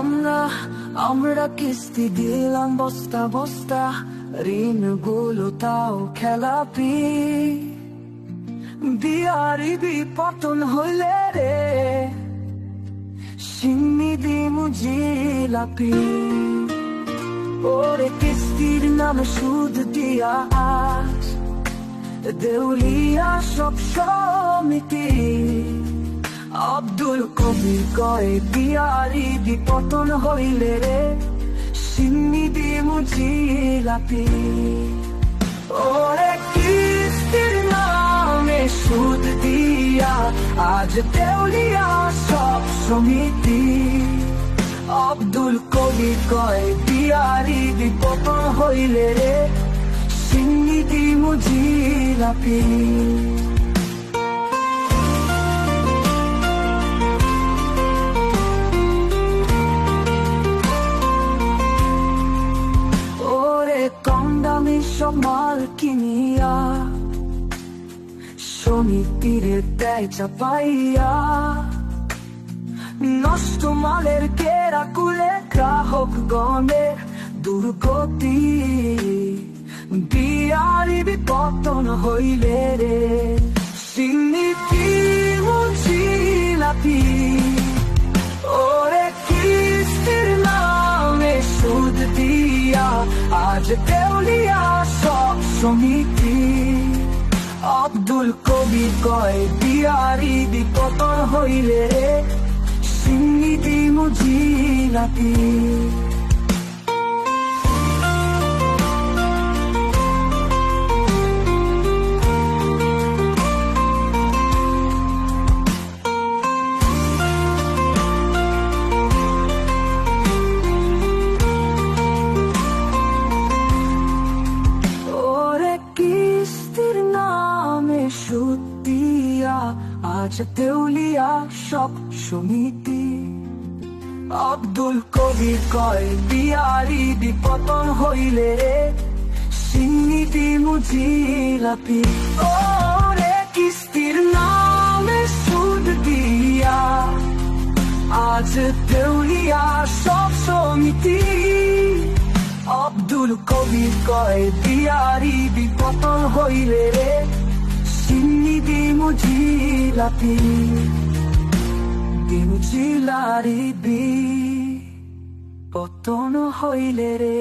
আমরা আমরা কিস্তি দিলাম বস্তা বস্তা, ঋণ গুলো তাও খেলাপি। বিআরবি পতন হইলে রে, সিন্নি দিমু জিলাপি। ওরে কিস্তির নামে সুদ দিয়া আজ দেউলিয়া সব সমিতি। আব্দুল কবির কয় বিআরবি পতন হইলে রে, সিন্নি দিমু জিলাপি। ওরে কিস্তির নামে সুদ দিয়া আজ দেউলিয়া সব সমিতি। আব্দুল কবির কয় বিআরবি পতন হইলে রে, সিন্নি দিমু জিলাপি। কম দামি সব মাল কিনিয়া সমিতিরে দেয় চাপাইয়া। নষ্ট মালের কেরা কুলে গ্রাহক গণের দুর্গতি। বিআরবি পতন হইলে রে, সিন্নি দিমু জিলাপি। ওরে কিস্তির নামে সুদ দিয়া আজ দেউলিয়া সব সমিতি। আব্দুল কবির কয় বিআরবি পতন হইলে রে, সিন্নি দিমু জিলাপি। সুদ দিয়া আজ দেউলিয়া সব সমিতি। আব্দুল কবির কয় বিআরবি পতন হইলে রে, সিন্নি দিমু জিলাপি। ওরে কিস্তির নামে সুদ দিয়া আজ দেউলিয়া সব সমিতি। আব্দুল কবির কয় বিআরবি পতন হইলে রে, সিন্নি দিমু জিলাপি। দিমু জিলাপি পতন হইলে রে।